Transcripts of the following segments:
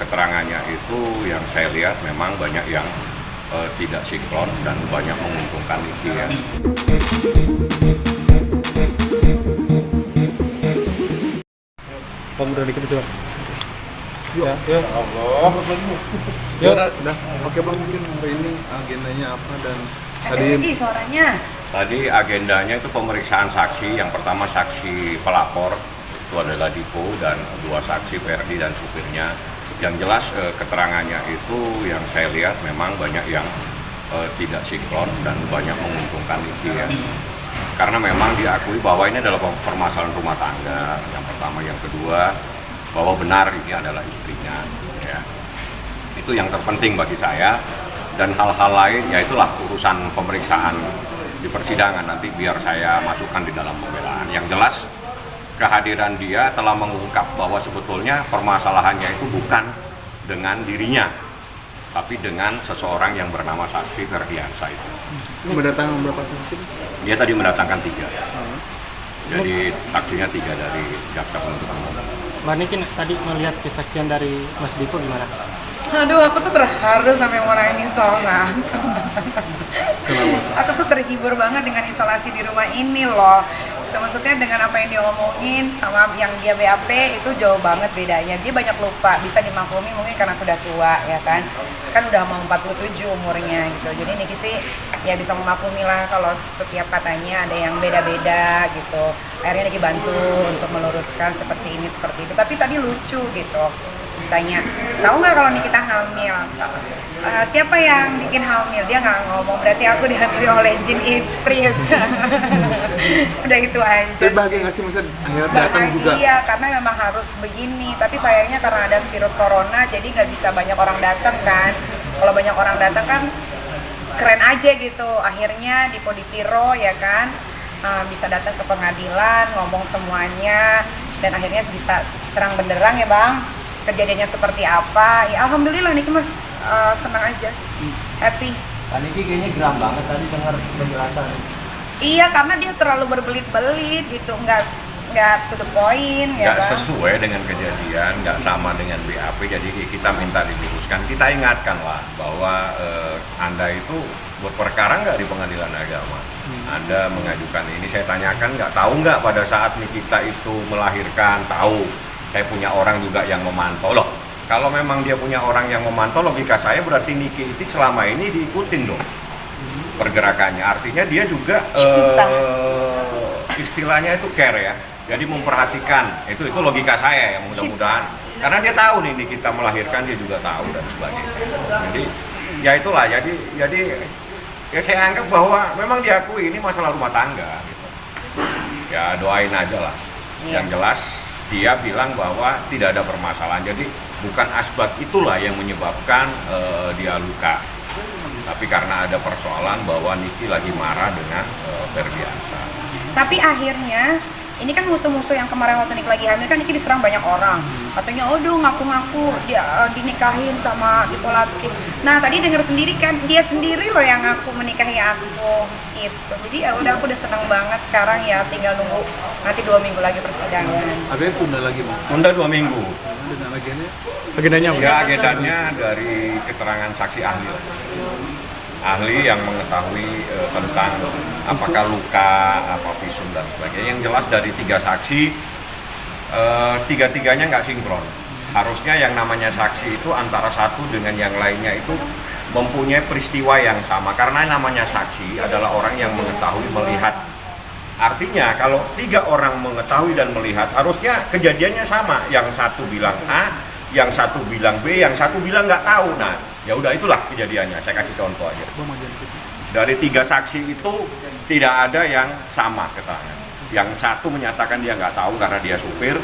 keterangannya itu yang saya lihat memang banyak yang tidak sinkron dan banyak menguntungkan Niki ya. Kamu udah dikit itu. Ya, ya Allah. Ya, udah. Oke Bang, mungkin hari ini agendanya apa dan Tadi suaranya. Tadi agendanya itu pemeriksaan saksi. Yang pertama saksi pelapor itu adalah Dipo dan dua saksi Ferdi dan supirnya. Yang jelas keterangannya itu yang saya lihat memang banyak yang tidak sinkron dan banyak menguntungkan Niki ya. Karena memang diakui bahwa ini adalah permasalahan rumah tangga. Yang pertama, yang kedua bahwa benar ini adalah istrinya. Ya. Itu yang terpenting bagi saya. Dan hal-hal lain, yaitulah urusan pemeriksaan di persidangan nanti biar saya masukkan di dalam pembelaan. Yang jelas kehadiran dia telah mengungkap bahwa sebetulnya permasalahannya itu bukan dengan dirinya, tapi dengan seseorang yang bernama saksi Ferdiansa itu. mendatangkan berapa saksi? Dia tadi mendatangkan 3. Jadi saksinya 3 dari jaksa penuntut umum. Mbak Niki tadi melihat kesaksian dari Mas Diko gimana? Aduh, aku tuh terharu sampai mau nangis tau nggak? Aku tuh terhibur banget dengan isolasi di rumah ini loh. Itu maksudnya dengan apa yang dia omongin sama yang dia BAP itu jauh banget bedanya. Dia banyak lupa, bisa dimaklumi mungkin karena sudah tua ya kan. Kan udah mau 47 umurnya gitu. Jadi Niki sih ya bisa memaklumi lah kalau setiap katanya ada yang beda-beda gitu. Akhirnya Niki bantu untuk meluruskan seperti ini, seperti itu. Tapi tadi lucu gitu. Tanya, tahu nggak kalau Nikita hamil? Siapa yang bikin hamil? Dia nggak ngomong, berarti aku dihamili oleh jin Ifrit. Udah itu aja. Saya bahagia nggak sih Mas akhirnya datang juga? Iya, karena memang harus begini. Tapi sayangnya karena ada virus corona, jadi nggak bisa banyak orang datang kan. Kalau banyak orang datang kan keren aja gitu. Akhirnya di Poditiro ya kan, bisa datang ke pengadilan, ngomong semuanya, dan akhirnya bisa terang benderang ya Bang. Kejadiannya seperti apa, ya alhamdulillah Niki Mas senang aja, happy. Pak Niki kayaknya geram banget tadi dengar penjelasan. Iya, karena dia terlalu berbelit-belit gitu, nggak to the point ya Nggak Bang. sesuai dengan kejadian, nggak sama dengan BAP, jadi kita minta diluruskan. Kita ingatkan lah bahwa Anda itu berperkara nggak di pengadilan agama. Anda mengajukan ini, saya tanyakan nggak tahu nggak pada saat Nikita itu melahirkan, tahu. Saya punya orang juga yang memantau loh. Kalau memang dia punya orang yang memantau, logika saya berarti Niki itu selama ini diikutin dong pergerakannya. Artinya dia juga istilahnya itu care ya. Jadi memperhatikan. Itu logika saya ya, mudah-mudahan. Karena dia tahu nih Nikita melahirkan, dia juga tahu dan sebagainya. Jadi ya itulah. Jadi ya saya anggap bahwa memang diakui ini masalah rumah tangga. Gitu. Ya doain aja lah. Yang jelas dia bilang bahwa tidak ada permasalahan, jadi bukan asbab itulah yang menyebabkan dia luka, tapi karena ada persoalan bahwa Niki lagi marah dengan Ferdiansa. Tapi akhirnya ini kan musuh-musuh yang kemarin waktu Niki lagi hamil kan Niki diserang banyak orang. Katanya, aduh ngaku-ngaku dia dinikahin sama Dipo Latif. Nah tadi dengar sendiri kan dia sendiri loh yang ngaku menikahi aku gitu. Jadi ya udah, aku udah senang banget sekarang ya, tinggal nunggu nanti 2 minggu lagi persidangan. Akhirnya tunda lagi Bang? Tunda 2 minggu. Dengan agendanya? Agendanya apa? Ya agendanya dari keterangan saksi ahli. Ahli yang mengetahui tentang apakah luka, apa visum dan sebagainya. Yang jelas dari 3 saksi, 3-tiganya nggak sinkron. Harusnya yang namanya saksi itu antara satu dengan yang lainnya itu mempunyai peristiwa yang sama. Karena namanya saksi adalah orang yang mengetahui, melihat. Artinya kalau 3 orang mengetahui dan melihat, harusnya kejadiannya sama. Yang satu bilang A, yang satu bilang B, yang satu bilang nggak tahu. Nah, ya udah itulah kejadiannya. Saya kasih contoh aja. Dari 3 saksi itu tidak ada yang sama keterangan. Yang satu menyatakan dia nggak tahu karena dia supir,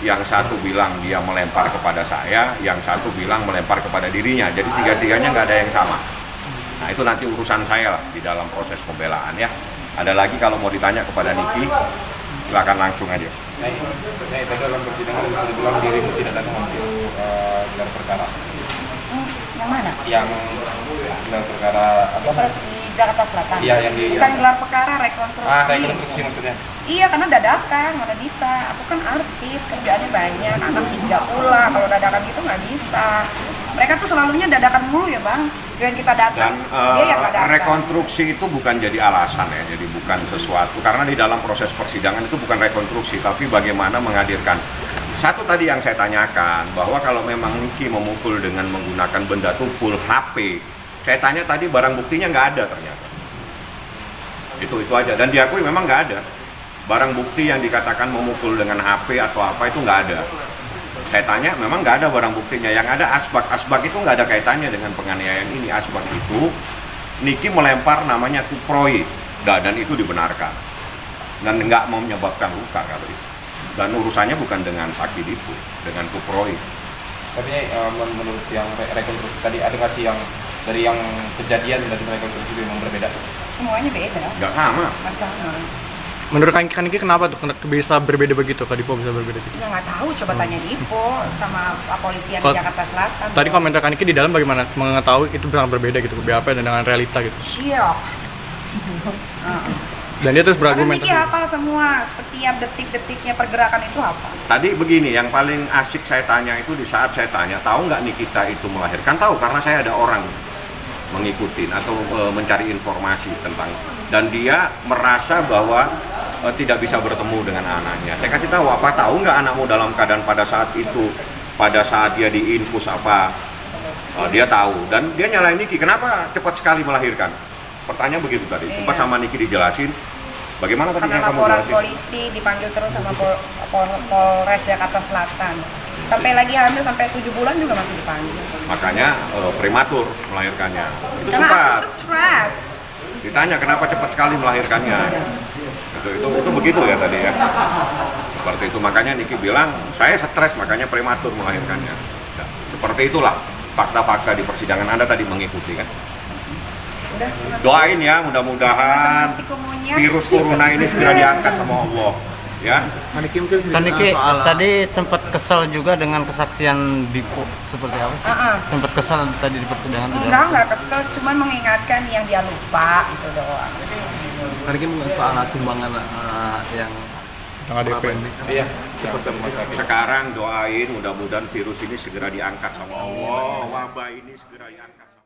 yang satu bilang dia melempar kepada saya, yang satu bilang melempar kepada dirinya. Jadi 3-tiganya nggak ada yang sama. Nah itu nanti urusan saya lah di dalam proses pembelaan ya. Ada lagi kalau mau ditanya kepada Niki, silakan langsung aja. Tadi dalam persidangan bisa dibilang dirimu tidak datang waktu gelar perkara. Yang mana? Yang gelar perkara apa? Di Jakarta Selatan. Iya, yang di bukan gelar perkara, rekonstruksi. Rekonstruksi maksudnya. Iya, karena dadakan, mana bisa. Aku kan artis, kerjaannya banyak, anak 3 pula. Kalau dadakan gitu nggak bisa. Mereka tuh selalunya dadakan mulu ya bang. Dengan kita datang, Dan dia yang nggak datang. rekonstruksi itu bukan jadi alasan ya, jadi bukan sesuatu. Karena di dalam proses persidangan itu bukan rekonstruksi, tapi bagaimana menghadirkan. Satu tadi yang saya tanyakan, bahwa kalau memang Niki memukul dengan menggunakan benda tumpul HP, saya tanya tadi barang buktinya nggak ada ternyata. Itu aja, dan diakui memang nggak ada. Barang bukti yang dikatakan memukul dengan HP atau apa itu nggak ada. Saya tanya, memang nggak ada barang buktinya. Yang ada asbak. Asbak itu nggak ada kaitannya dengan penganiayaan ini. Asbak itu, Niki melempar namanya kuproid, dan itu dibenarkan. Dan nggak mau menyebabkan luka kalau itu. Dan urusannya bukan dengan saksi Dipo, dengan kuproid. Tapi menurut yang rekonstruksi tadi, ada nggak sih yang dari yang kejadian dan dari rekonstruksi itu memang berbeda? Semuanya beda. Nggak sama. Masalah. Menurut Kak Niki kenapa tuh bisa berbeda begitu? Kak Dipo bisa berbeda gitu? Ya nggak tahu, coba tanya Dipo sama kepolisian di Kalau- Jakarta Selatan. Tadi komentar Kak Niki di dalam bagaimana mengetahui itu sangat berbeda gitu, BAP dan dengan realita gitu. Syok. Dan dia terus Karena berargumentasi. Niki hafal semua, setiap detik-detiknya pergerakan itu apa? Tadi begini, yang paling asik saya tanya itu di saat saya tanya, tahu nggak Nikita itu melahirkan? Tahu, karena saya ada orang mengikuti atau mencari informasi tentang, dan dia merasa bahwa tidak bisa bertemu dengan anaknya. Saya kasih tahu, apa tahu nggak anakmu dalam keadaan pada saat itu, pada saat dia diinfus apa? Dia tahu, dan dia nyalain Niki, kenapa cepat sekali melahirkan? Pertanyaan begitu tadi, sempat Iya. sama Niki dijelasin. Bagaimana tadi Karena yang kamu laporan jelasin? polisi dipanggil terus sama Polres Jakarta Selatan. Sampai lagi hamil sampai 7 bulan juga masih dipanggil. Makanya prematur melahirkannya. Itu Karena sempat aku stres. ditanya kenapa cepat sekali melahirkannya. Itu begitu ya tadi ya. Seperti itu, makanya Niki bilang saya stres makanya prematur melahirkannya. Nah, seperti itulah fakta-fakta di persidangan. Anda tadi mengikuti kan. Udah. Doain ya, mudah-mudahan Cikumunya. virus corona ini segera diangkat sama Allah. Ya, Niki mungkin Kan Niki soal tadi sempat kesal juga dengan kesaksian Dipo, seperti apa sih? Sempat kesal tadi di persidangan. Enggak kesel, cuman mengingatkan yang dia lupa itu doang. Niki mungkin soal sumbangan yang Tengah DP. Iya, seperti rumah sakit. sekarang doain mudah-mudahan virus ini segera diangkat sama Allah, wabah ini segera diangkat sama